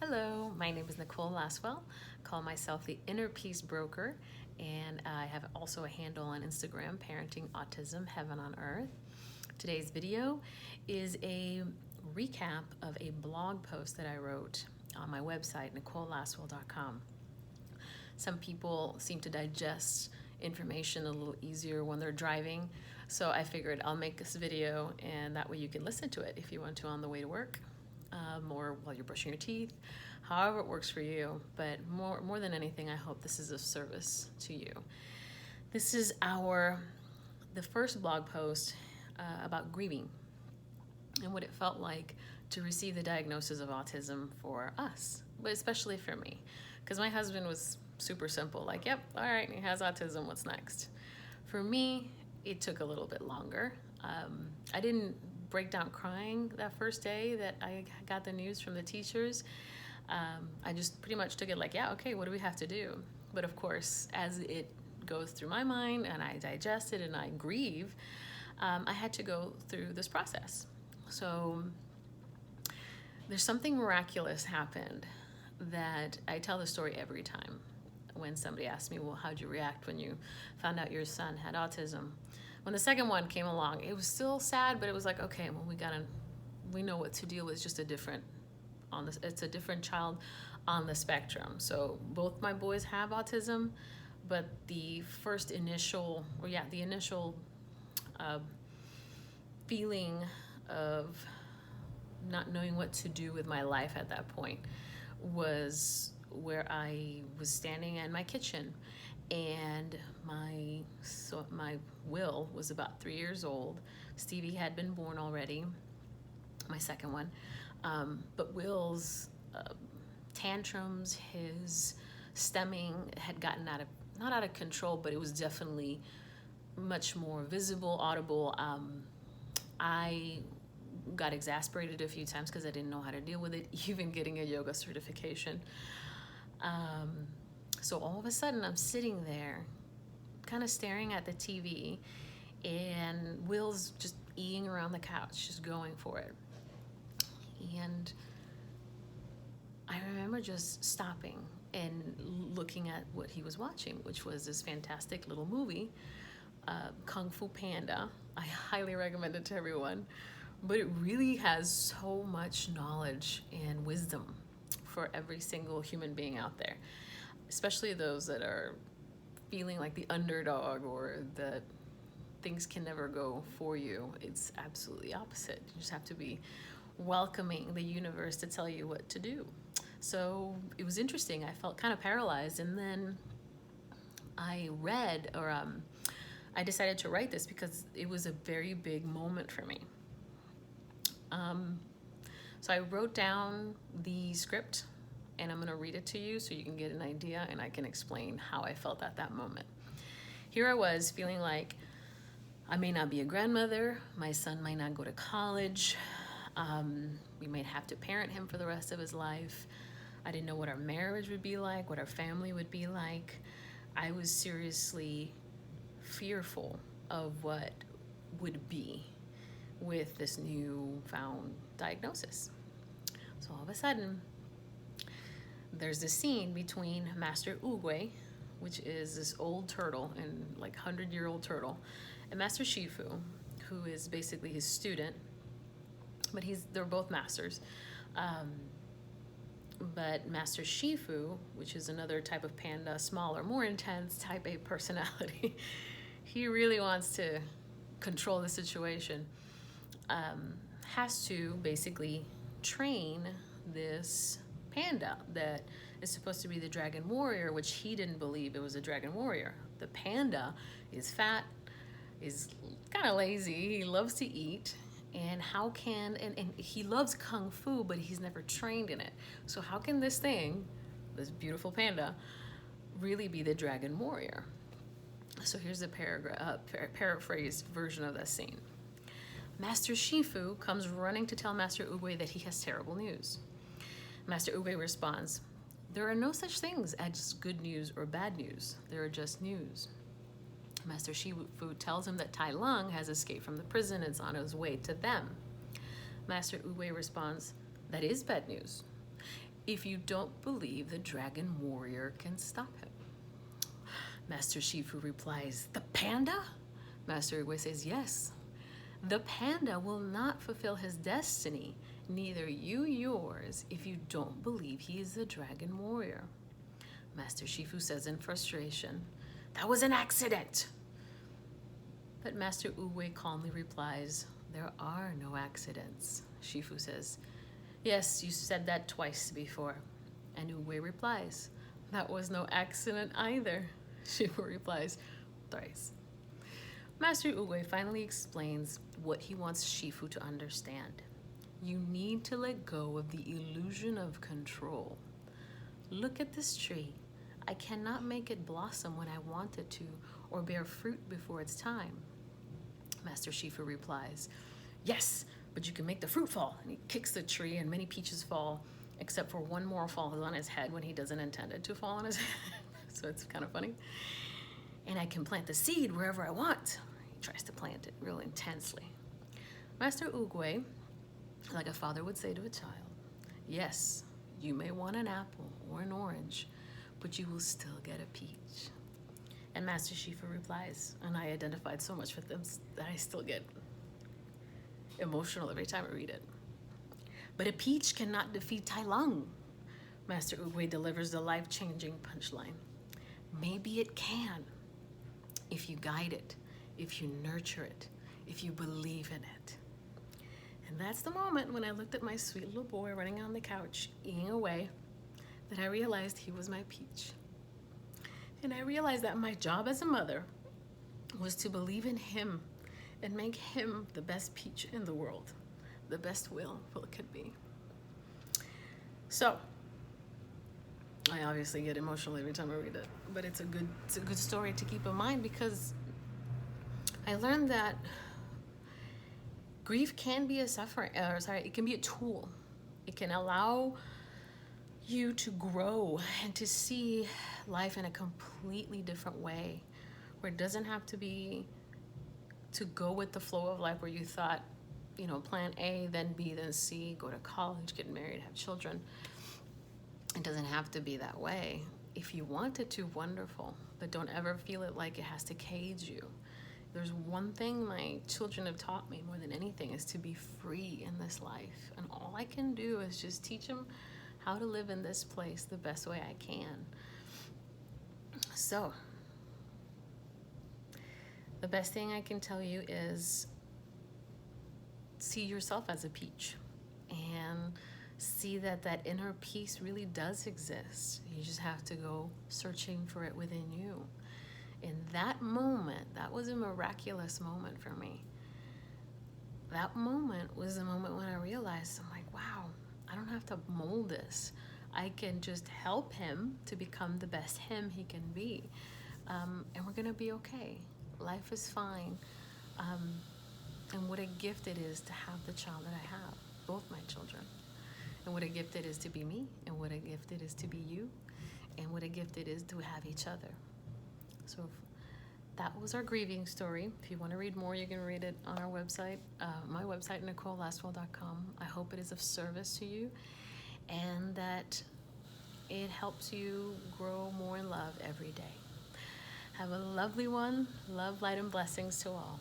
Hello, my name is Nicole Laswell. Call myself the Inner Peace Broker, and I have also a handle on Instagram, Parenting Autism, Heaven on Earth. Today's video is a recap of a blog post that I wrote on my website, nicolelaswell.com. Some people seem to digest information a little easier when they're driving, so I figured I'll make this video, and that way you can listen to it if you want to on the way to work. Or while you're brushing your teeth, however it works for you. But more than anything, I hope this is of service to you. This is the first blog post about grieving and what it felt like to receive the diagnosis of autism for us, but especially for me, because my husband was super simple, like, yep, all right, he has autism, what's next? For me, it took a little bit longer. I didn't break down crying that first day that I got the news from the teachers. I just pretty much took it like, yeah, okay, what do we have to do? But of course, as it goes through my mind and I digest it and I grieve, I had to go through this process. So there's something miraculous happened that I tell the story every time when somebody asks me, well, how'd you react when you found out your son had autism? When the second one came along, it was still sad, but it was like, okay, well, we know what to deal with. It's just it's a different child on the spectrum. So both my boys have autism, but the initial feeling of not knowing what to do with my life at that point was where I was standing in my kitchen, and my Will was about 3 years old. Stevie had been born already, my second one, but Will's tantrums, his stemming had gotten not out of control, but it was definitely much more visible, audible. I got exasperated a few times because I didn't know how to deal with it, even getting a yoga certification. So all of a sudden I'm sitting there kind of staring at the TV, and Will's just eating around the couch, just going for it. And I remember just stopping and looking at what he was watching, which was this fantastic little movie, Kung Fu Panda. I highly recommend it to everyone, but it really has so much knowledge and wisdom for every single human being out there, especially those that are feeling like the underdog or that things can never go for you. It's absolutely opposite. You just have to be welcoming the universe to tell you what to do. So it was interesting. I felt kind of paralyzed, and then I decided to write this because it was a very big moment for me. So I wrote down the script, and I'm going to read it to you so you can get an idea, and I can explain how I felt at that moment. Here I was feeling like I may not be a grandmother, my son might not go to college, we might have to parent him for the rest of his life. I didn't know what our marriage would be like, what our family would be like. I was seriously fearful of what would be with this newfound diagnosis. So all of a sudden, there's this scene between Master Oogway, which is this old turtle, and like 100-year-old turtle, and Master Shifu, who is basically his student, but they're both masters. But Master Shifu, which is another type of panda, smaller, more intense type A personality, he really wants to control the situation, has to basically train this panda that is supposed to be the dragon warrior, which he didn't believe it was a dragon warrior. The panda is fat, is kind of lazy, he loves to eat, and and he loves kung fu, but he's never trained in it. So how can this beautiful panda, really be the dragon warrior? So here's a paraphrased version of that scene. Master Shifu comes running to tell Master Oogway that he has terrible news. Master Oogway responds, "There are no such things as good news or bad news. There are just news." Master Shifu tells him that Tai Lung has escaped from the prison and is on his way to them. Master Oogway responds, "That is bad news. if you don't believe the dragon warrior can stop him. Master Shifu replies, the panda? Master Uguay says, yes. The panda will not fulfill his destiny, neither you yours, if you don't believe he is the dragon warrior. Master Shifu says in frustration, that was an accident. But Master Uguay calmly replies, there are no accidents. Shifu says, yes, you said that twice before. And Uguay replies, that was no accident either. Shifu replies, thrice. Master Uguay finally explains what he wants Shifu to understand. You need to let go of the illusion of control. Look at this tree. I cannot make it blossom when I want it to, or bear fruit before it's time. Master Shifu replies, yes, but you can make the fruit fall. And he kicks the tree and many peaches fall, except for one more falls on his head when he doesn't intend it to fall on his head. So it's kind of funny. And I can plant the seed wherever I want. He tries to plant it real intensely. Master Uguay, like a father would say to a child, yes, you may want an apple or an orange, but you will still get a peach. And Master Shifu replies, and I identified so much with them that I still get emotional every time I read it. But a peach cannot defeat Tai Lung. Master Uguay delivers the life-changing punchline. Maybe it can, if you guide it, if you nurture it, if you believe in it. And that's the moment when I looked at my sweet little boy running on the couch, eating away, that I realized he was my peach. And I realized that my job as a mother was to believe in him and make him the best peach in the world, the best Will could be. So, I obviously get emotional every time I read it, but it's a good story to keep in mind, because I learned that grief can be it can be a tool. It can allow you to grow and to see life in a completely different way, where it doesn't have to be to go with the flow of life where you thought, plan A, then B, then C, go to college, get married, have children. It doesn't have to be that way. If you want it to, wonderful, but don't ever feel it like it has to cage you. There's one thing my children have taught me more than anything, is to be free in this life. And all I can do is just teach them how to live in this place the best way I can. So, the best thing I can tell you is see yourself as a peach and see that that inner peace really does exist. You just have to go searching for it within you. In that moment, that was a miraculous moment for me. That moment was the moment when I realized, I'm like, wow, I don't have to mold this. I can just help him to become the best him he can be. And we're gonna be okay. Life is fine. And what a gift it is to have the child that I have, both my children. And what a gift it is to be me, and what a gift it is to be you, and what a gift it is to have each other. So that was our grieving story. If you want to read more, you can read it on our website, my website, NicoleLastwell.com. I hope it is of service to you, and that it helps you grow more in love every day. Have a lovely one. Love, light, and blessings to all.